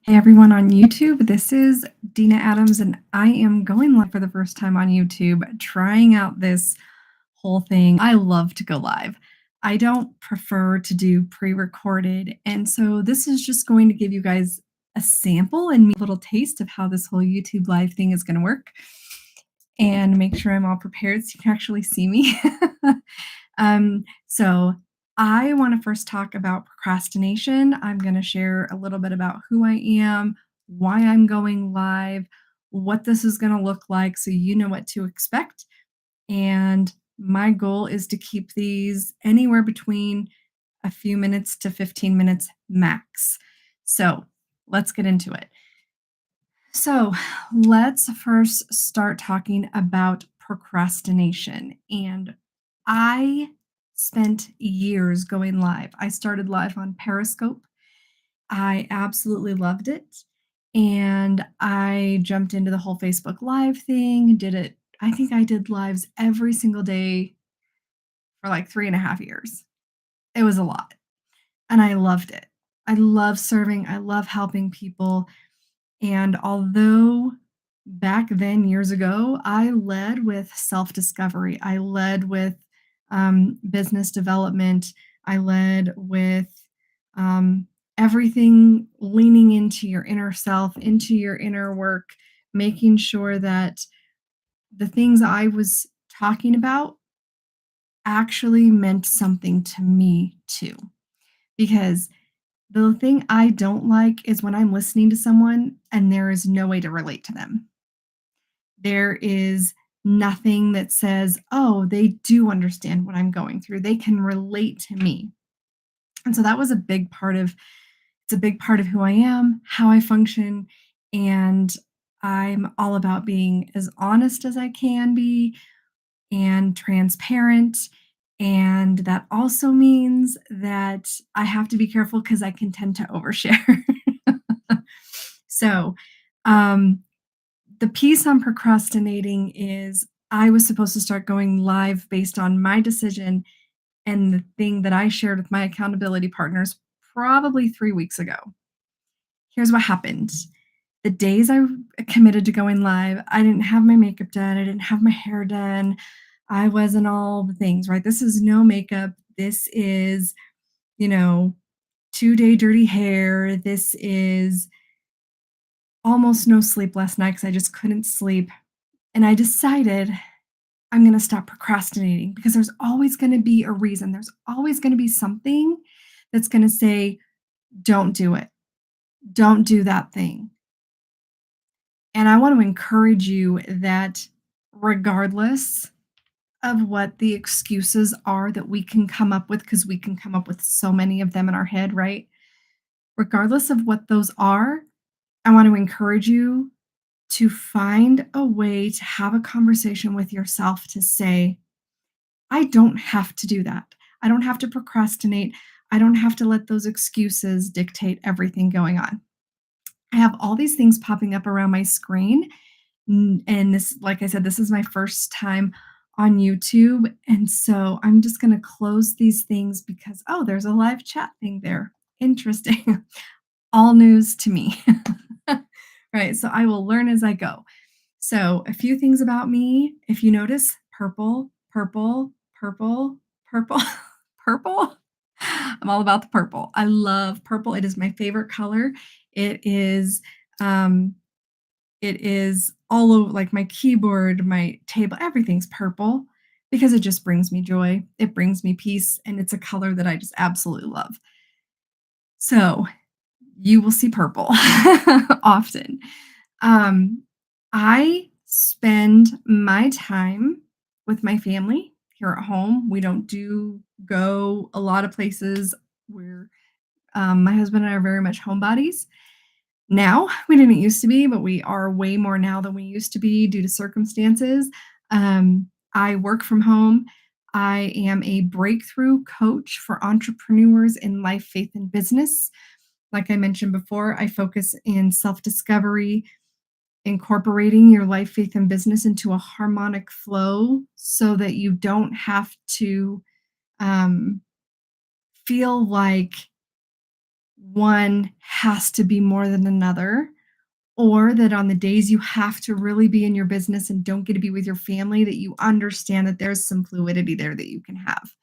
Hey everyone on YouTube, this is Dena Adams, and I am going live for the first time on YouTube, trying out this whole thing. I love to go live. I don't prefer to do pre recorded, and so this is just going to give you guys a sample and a little taste of how this whole YouTube live thing is going to work and make sure I'm all prepared so you can actually see me. So I want to first talk about procrastination. I'm going to share a little bit about who I am, why I'm going live, what this is going to look like so you know what to expect. And my goal is to keep these anywhere between a few minutes to 15 minutes max. So let's get into it. So let's first start talking about procrastination. And I spent years going live. I started live on Periscope. I absolutely loved it. And I jumped into the whole Facebook Live thing, did it. I think I did lives every single day for like 3.5 years. It was a lot. And I loved it. I love serving, I love helping people. And although back then, years ago, I led with self discovery, I led with business development, I led with um, everything leaning into your inner self, into your inner work, making sure that the things I was talking about actually meant something to me too. Because the thing I don't like is when I'm listening to someone and there is no way to relate to them. There is nothing that says, "Oh, they do understand what I'm going through. They can relate to me." And so that was a big part of it's a big part of who I am, how I function, and I'm all about being as honest as I can be and transparent. And that also means that I have to be careful because I can tend to overshare. So, um, the piece on procrastinating is I was supposed to start going live based on my decision and the thing that I shared with my accountability partners probably 3 weeks ago. Here's what happened. The days I committed to going live, I didn't have my makeup done, I didn't have my hair done, I wasn't all the things, right? This is no makeup. This is, you know, 2-day dirty hair. This is almost no sleep last night because I just couldn't sleep. And I decided I'm going to stop procrastinating because there's always going to be a reason. There's always going to be something that's going to say, don't do it. Don't do that thing. And I want to encourage you that regardless of what the excuses are that we can come up with, because we can come up with so many of them in our head, right? Regardless of what those are, I want to encourage you to find a way to have a conversation with yourself to say, I don't have to do that. I don't have to procrastinate. I don't have to let those excuses dictate everything going on. I have all these things popping up around my screen. And this, like I said, this is my first time on YouTube. And so I'm just going to close these things because, oh, there's a live chat thing there. Interesting. All news to me. Right. So I will learn as I go. So, a few things about me. If you notice, purple, purple, purple, purple, purple. I'm all about the purple. I love purple. It is my favorite color. It is um it is all over like my keyboard, my table, everything's purple because it just brings me joy. It brings me peace and it's a color that I just absolutely love. So, you will see purple often. Um, I spend my time with my family here at home. We don't do go a lot of places where my husband and I are very much homebodies. Now, we didn't used to be, but we are way more now than we used to be due to circumstances. I work from home. I am a breakthrough coach for entrepreneurs in life, faith, and business. Like I mentioned before, I focus in self discovery, incorporating your life, faith, and business into a harmonic flow so that you don't have to um, feel like one has to be more than another, or that on the days you have to really be in your business and don't get to be with your family, that you understand that there's some fluidity there that you can have.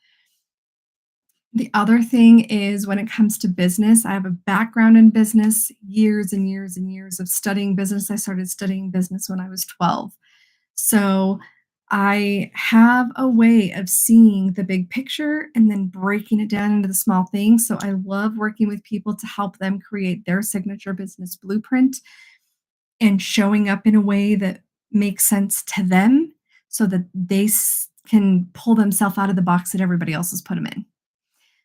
The other thing is when it comes to business, I have a background in business, years and years and years of studying business. I started studying business when I was 12. So I have a way of seeing the big picture and then breaking it down into the small things. So I love working with people to help them create their signature business blueprint and showing up in a way that makes sense to them so that can pull themselves out of the box that everybody else has put them in.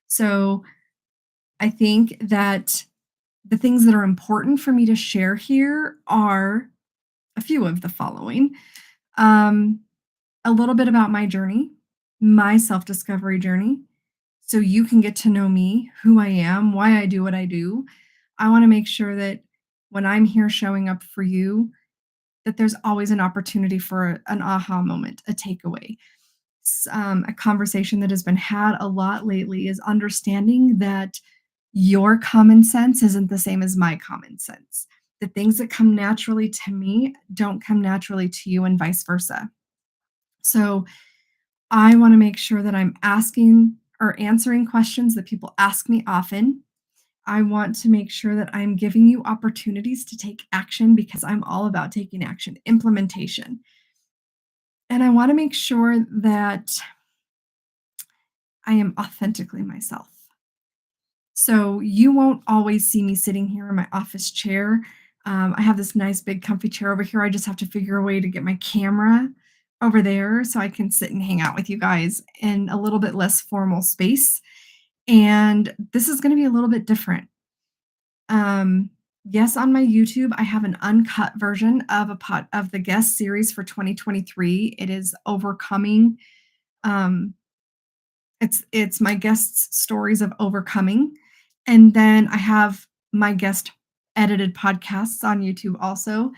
So I think that the things that are important for me to share here are a few of the following. Um, a little bit about my journey, my self discovery journey, so you can get to know me, who I am, why I do what I do. I want to make sure that when I'm here showing up for you, that there's always an opportunity for an aha moment, a takeaway. A conversation that has been had a lot lately is understanding that your common sense isn't the same as my common sense. The things that come naturally to me don't come naturally to you, and vice versa. So I want to make sure that I'm asking or answering questions that people ask me often. I want to make sure that I'm giving you opportunities to take action because I'm all about taking action, implementation. And I want to make sure that I am authentically myself. So you won't always see me sitting here in my office chair. I have this nice big comfy chair over here. I just have to figure a way to get my camera over there so I can sit and hang out with you guys in a little bit less formal space. And this is going to be a little bit different. Um, yes, on my YouTube, I have an uncut version of the guest series for 2023. It is overcoming. Um, it's my guests' stories of overcoming, and then I have my guest edited podcasts on YouTube also.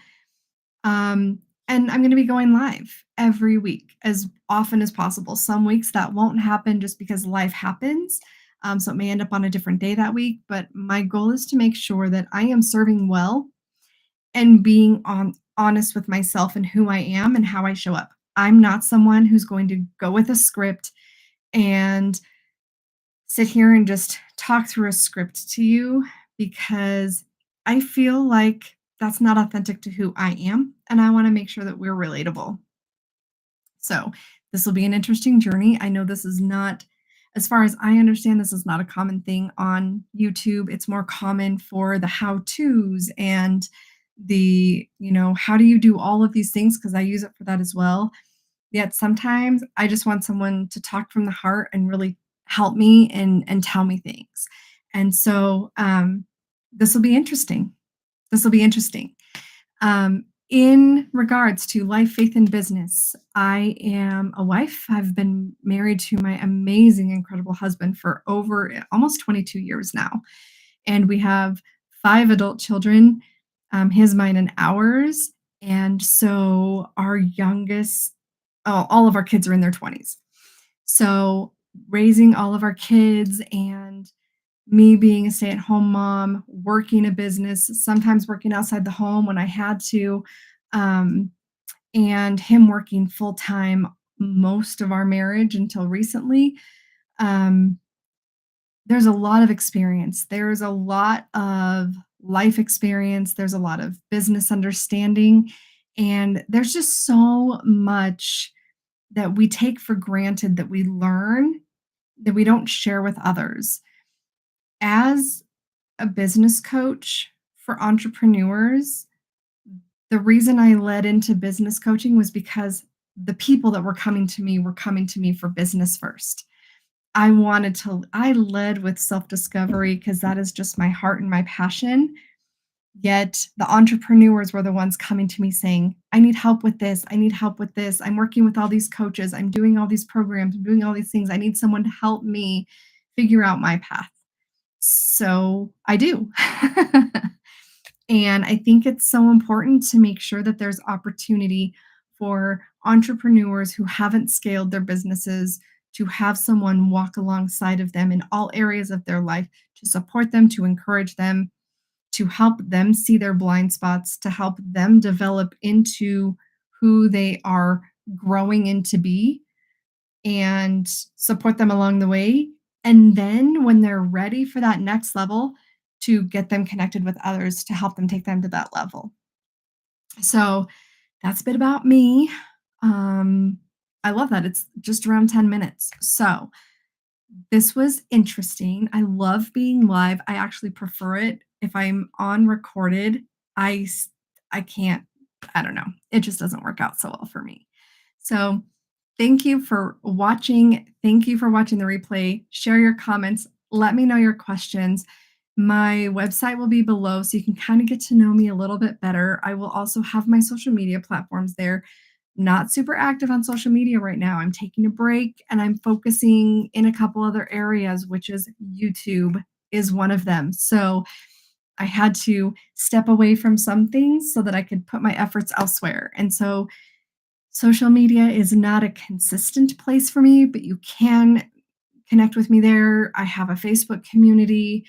Um, and I'm going to be going live every week as often as possible. Some weeks that won't happen just because life happens. So it may end up on a different day that week. But my goal is to make sure that I am serving well and being honest with myself and who I am and how I show up. I'm not someone who's going to go with a script and sit here and just talk through a script to you because I feel like that's not authentic to who I am. And I want to make sure that we're relatable. So this will be an interesting journey. I know this is not, as far as I understand, this is not a common thing on YouTube. It's more common for the how to's and how do you do all of these things? Because I use it for that as well. Yet sometimes I just want someone to talk from the heart and really help me and tell me things. And so this will be interesting. This will be interesting. In regards to life, faith, and business, I am a wife. I've been married to my amazing, incredible husband for over almost 22 years now. And we have 5 adult children, his, mine, and ours. And so our youngest, all of our kids are in their 20s. So raising all of our kids and me being a stay-at-home mom, working a business, sometimes working outside the home when I had to, um, and him working full-time most of our marriage until recently. Um, there's a lot of experience. There's a lot of life experience. There's a lot of business understanding. And there's just so much that we take for granted that we learn that we don't share with others. As a business coach for entrepreneurs, the reason I led into business coaching was because the people that were coming to me for business first. I led with self discovery because that is just my heart and my passion. Yet the entrepreneurs were the ones coming to me saying, I need help with this. I need help with this. I'm working with all these coaches. I'm doing all these programs. I'm doing all these things. I need someone to help me figure out my path. So I do. And I think it's so important to make sure that there's opportunity for entrepreneurs who haven't scaled their businesses to have someone walk alongside of them in all areas of their life to support them, to encourage them, to help them see their blind spots, to help them develop into who they are growing into be and support them along the way. And then when they're ready for that next level, to get them connected with others to help them take them to that level. So that's a bit about me. Um, I love that. It's just around 10 minutes. So this was interesting. I love being live. I actually prefer it. If I'm on recorded, I s- I can't, I don't know. It just doesn't work out so well for me. So, thank you for watching. Thank you for watching the replay. Share your comments. Let me know your questions. My website will be below so you can kind of get to know me a little bit better. I will also have my social media platforms there. Not super active on social media right now. I'm taking a break and I'm focusing in a couple other areas, which is YouTube is one of them. So I had to step away from some things so that I could put my efforts elsewhere. And so social media is not a consistent place for me, but you can connect with me there. I have a Facebook community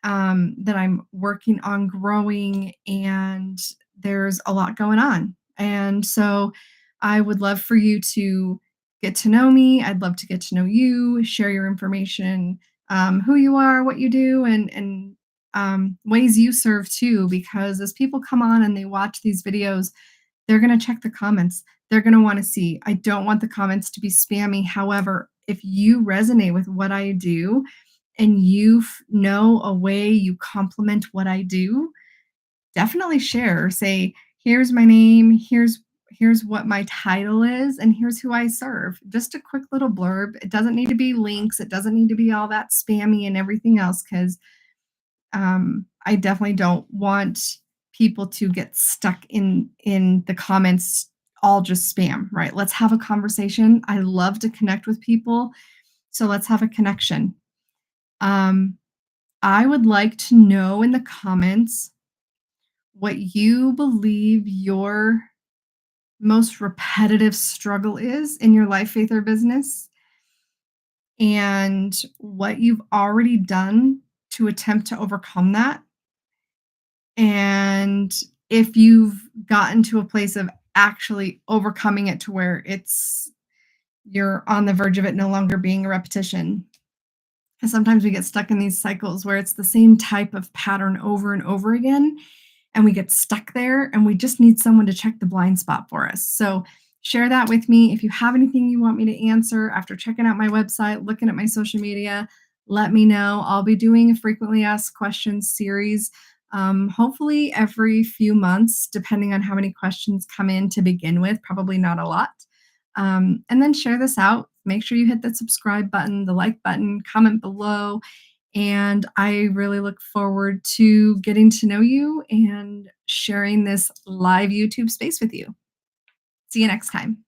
that I'm working on growing, and there's a lot going on. And so I would love for you to get to know me. I'd love to get to know you, share your information, who you are, what you do, and ways you serve too. Because as people come on and they watch these videos, they're going to check the comments. They're going to want to see. I don't want the comments to be spammy. However, if you resonate with what I do and you know a way you complement what I do, definitely share. Say, here's my name, here's what my title is, and here's who I serve. Just a quick little blurb. It doesn't need to be links. It doesn't need to be all that spammy and everything else because I definitely don't want people to get stuck in the comments all just spam, right? Let's have a conversation. I love to connect with people, so let's have a connection. Um, I would like to know in the comments what you believe your most repetitive struggle is in your life, faith, or business, and what you've already done to attempt to overcome that. And if you've gotten to a place of actually overcoming it to where you're on the verge of it no longer being a repetition. Because sometimes we get stuck in these cycles where it's the same type of pattern over and over again, and we get stuck there, and we just need someone to check the blind spot for us. So share that with me. If you have anything you want me to answer after checking out my website, looking at my social media, let me know. I'll be doing a frequently asked questions series, hopefully every few months, depending on how many questions come in to begin with, probably not a lot. And then share this out. Make sure you hit the subscribe button, the like button, comment below. And I really look forward to getting to know you and sharing this live YouTube space with you. See you next time.